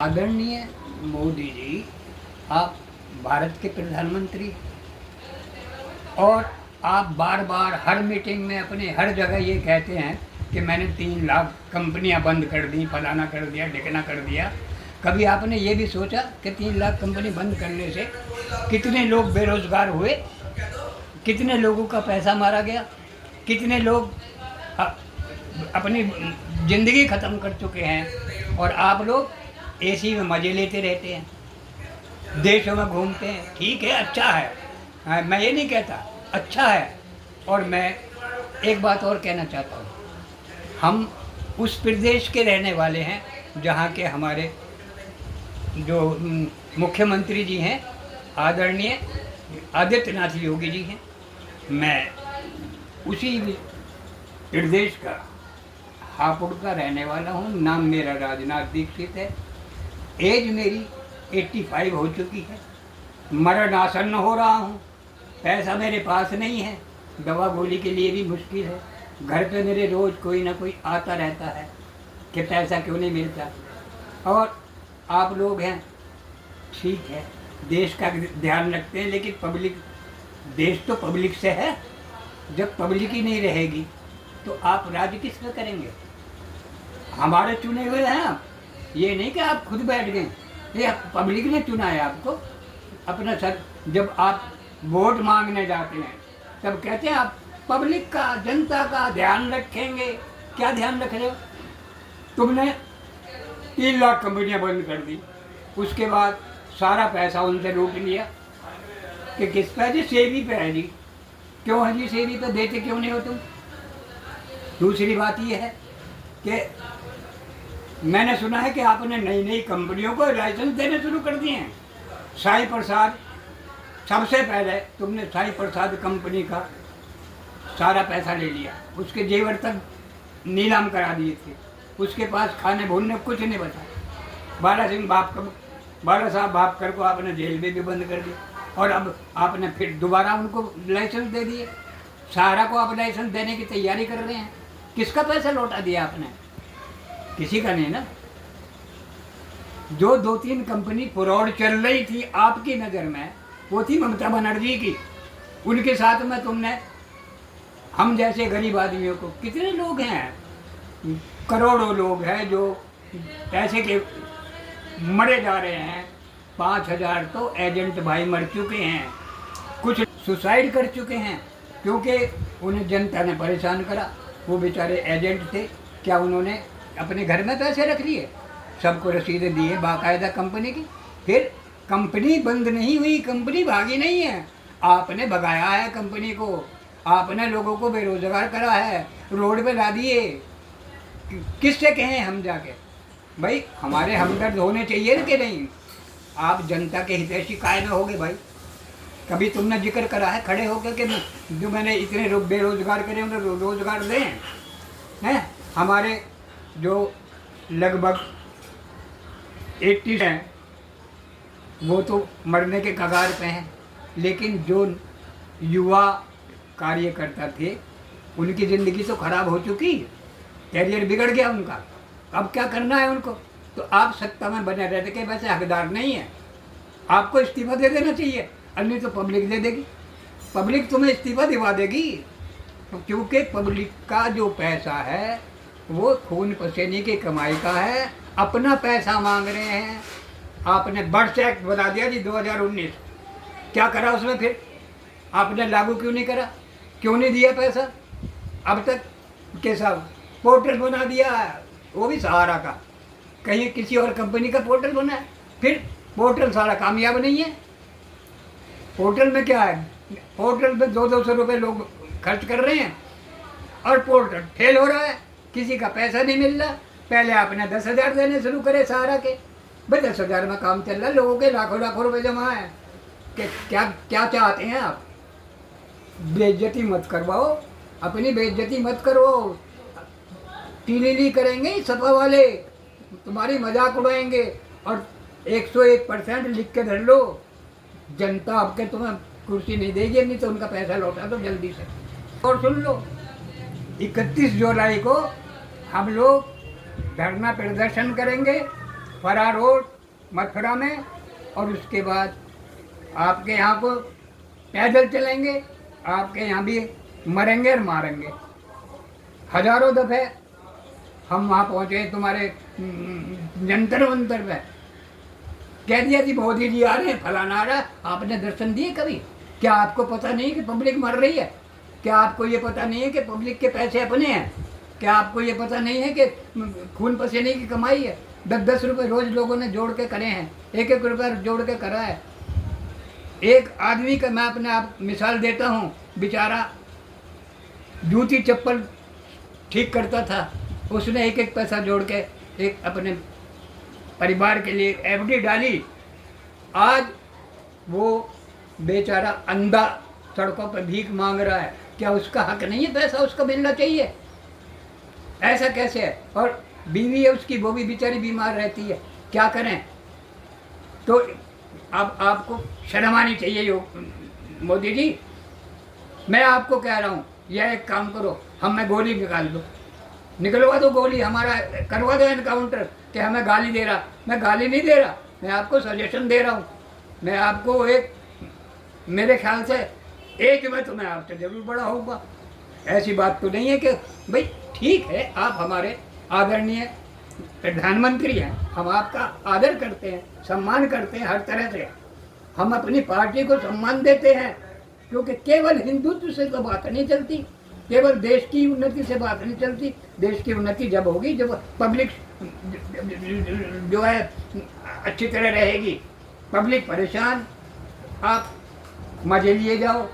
आदरणीय मोदी जी, आप भारत के प्रधानमंत्री और आप बार बार हर मीटिंग में अपने हर जगह ये कहते हैं कि मैंने 3 लाख कंपनियां बंद कर दी, फलाना कर दिया, ढिकना कर दिया। कभी आपने ये भी सोचा कि 3 लाख कंपनी बंद करने से कितने लोग बेरोजगार हुए, कितने लोगों का पैसा मारा गया, कितने लोग अपनी ज़िंदगी ख़त्म कर चुके हैं और आप लोग एसी में मज़े लेते रहते हैं, देशों में घूमते हैं। ठीक है, अच्छा है, हाँ, मैं ये नहीं कहता, अच्छा है। और मैं एक बात और कहना चाहता हूँ, हम उस प्रदेश के रहने वाले हैं जहाँ के हमारे जो मुख्यमंत्री जी हैं, आदरणीय आदित्यनाथ योगी जी हैं। मैं उसी प्रदेश का हापुड़ का रहने वाला हूँ। नाम मेरा राजनाथ दीक्षित है। एज मेरी 85 हो चुकी है। मरण आसन्न हो रहा हूँ। पैसा मेरे पास नहीं है, दवा गोली के लिए भी मुश्किल है। घर पे मेरे रोज़ कोई ना कोई आता रहता है कि पैसा क्यों नहीं मिलता। और आप लोग हैं, ठीक है, देश का ध्यान रखते हैं, लेकिन पब्लिक, देश तो पब्लिक से है। जब पब्लिक ही नहीं रहेगी तो आप राज किस पे करेंगे? हमारे चुने हुए हैं आप, ये नहीं कि आप खुद बैठ गए, ये पब्लिक ने चुना है आपको अपना सर। जब आप वोट मांगने जाते हैं तब कहते हैं आप पब्लिक का, जनता का ध्यान रखेंगे। क्या ध्यान रख रहे हो? तुमने 3 लाख कंपनियां बंद कर दी, उसके बाद सारा पैसा उनसे लूट लिया कि किस पे जी? सेवी पे है जी। क्यों है जी सेवी पे? देते क्यों नहीं हो तुम? दूसरी बात यह है कि मैंने सुना है कि आपने नई नई कंपनियों को लाइसेंस देने शुरू कर दिए हैं। साई प्रसाद, सबसे पहले तुमने साई प्रसाद कंपनी का सारा पैसा ले लिया, उसके जेवर तक नीलाम करा दिए थे, उसके पास खाने भूनने कुछ नहीं बचा। बाला साहब भापकर को आपने जेल में भी बंद कर दिया और अब आपने फिर दोबारा उनको लाइसेंस दे दिए। सारा को आप लाइसेंस देने की तैयारी कर रहे हैं। किसका पैसा लौटा दिया आपने? किसी का नहीं ना। जो 2-3 कंपनी फ्रॉड चल रही थी आपकी नज़र में, वो थी ममता बनर्जी की। उनके साथ में तुमने हम जैसे गरीब आदमियों को, कितने लोग हैं, करोड़ों लोग हैं जो पैसे के मरे जा रहे हैं। 5,000 तो एजेंट भाई मर चुके हैं, कुछ सुसाइड कर चुके हैं क्योंकि उन्हें जनता ने परेशान करा। वो बेचारे एजेंट थे, क्या उन्होंने अपने घर में पैसे रख लिए? सबको रसीदें दी है बाकायदा कंपनी की। फिर कंपनी बंद नहीं हुई, कंपनी भागी नहीं है, आपने भगाया है कंपनी को। आपने लोगों को बेरोजगार करा है, रोड पे ला दिए। किससे कहें हम जाके? भाई हमारे हमदर्द होने चाहिए ना कि नहीं? आप जनता के हितैषी काहे में होगे भाई? कभी तुमने जिक्र करा है खड़े होकर कि जो मैंने इतने बेरोजगार करे उन्हें रोजगार दें? हैं हमारे जो लगभग 80 हैं वो तो मरने के कगार पे हैं, लेकिन जो युवा कार्यकर्ता थे उनकी ज़िंदगी तो खराब हो चुकी, कैरियर बिगड़ गया उनका। अब क्या करना है उनको? तो आप सत्ता में बने रहते के वैसे हकदार नहीं है। आपको इस्तीफा दे देना चाहिए, अन्य तो पब्लिक दे देगी। पब्लिक तुम्हें इस्तीफा दिवा देगी, तो क्योंकि पब्लिक का जो पैसा है वो खून पसीने की कमाई का है। अपना पैसा मांग रहे हैं। आपने बर्ड्स एक्ट बना दिया जी 2019, क्या करा उसमें? फिर आपने लागू क्यों नहीं करा? क्यों नहीं दिया पैसा अब तक? के साहब पोर्टल बना दिया है, वो भी सहारा का, कहीं किसी और कंपनी का पोर्टल बना है। फिर पोर्टल सारा कामयाब नहीं है। पोर्टल में क्या है? पोर्टल में 200-200 रुपये लोग खर्च कर रहे हैं और पोर्टल फेल हो रहा है, किसी का पैसा नहीं मिल रहा। पहले आपने 10,000 देने शुरू करे सहारा के, भाई 10,000 में काम चल रहा है, लोगों के लाखों लाखों रुपए जमा है। कि क्या क्या चाहते हैं आप? बेइज्जती मत करवाओ, अपनी बेइज्जती मत करो। टीली करेंगे सपा वाले, तुम्हारी मजाक उड़ाएंगे और 101% लिख के धर लो। जनता आपके तुम्हें कुर्सी नहीं देगी, नहीं तो उनका पैसा लौटा दो जल्दी से। और सुन लो, 31 जुलाई को हम लोग धरना प्रदर्शन करेंगे फरा रोड मथुरा में, और उसके बाद आपके यहाँ को पैदल चलेंगे, आपके यहाँ भी मरेंगे और मारेंगे। हजारों दफे हम वहाँ पहुँचे तुम्हारे जंतर मंतर पे, कह दिया कि मोदी जी आ रहे हैं, फलाना आ रहा है, आपने दर्शन दिए कभी? क्या आपको पता नहीं कि पब्लिक मर रही है? क्या आपको ये पता नहीं है कि पब्लिक के पैसे अपने हैं? क्या आपको ये पता नहीं है कि खून पसीने की कमाई है? 10-10 रुपये रोज लोगों ने जोड़ के करे हैं, 1-1 रुपया जोड़ के करा है। एक आदमी का मैं अपने आप मिसाल देता हूँ, बेचारा जूती चप्पल ठीक करता था, उसने 1-1 पैसा जोड़ के एक अपने परिवार के लिए एफडी डाली। आज वो बेचारा अंधा सड़कों पर भीख मांग रहा है। क्या उसका हक नहीं है? पैसा उसको मिलना चाहिए। ऐसा कैसे है? और बीवी है उसकी, वो भी बेचारी बीमार रहती है, क्या करें? तो अब आपको शर्म आनी चाहिए मोदी जी। मैं आपको कह रहा हूँ, यह एक काम करो, हमें गोली निकाल दो, निकलवा दो गोली, हमारा करवा दो एनकाउंटर। कि हमें गाली दे रहा, मैं गाली नहीं दे रहा, मैं आपको सजेशन दे रहा हूँ। मैं आपको एक, मेरे ख्याल से एज में तो मैं आपसे जरूर बड़ा होऊंगा, ऐसी बात तो नहीं है कि भाई ठीक है आप हमारे आदरणीय प्रधानमंत्री हैं, हम आपका आदर करते हैं, सम्मान करते हैं हर तरह से, हम अपनी पार्टी को सम्मान देते हैं, क्योंकि केवल हिंदुत्व से तो बात नहीं चलती, केवल देश की उन्नति से बात नहीं चलती। देश की उन्नति जब होगी जब पब्लिक जो है अच्छी तरह रहेगी। पब्लिक परेशान, आप मजे लिए जाओ,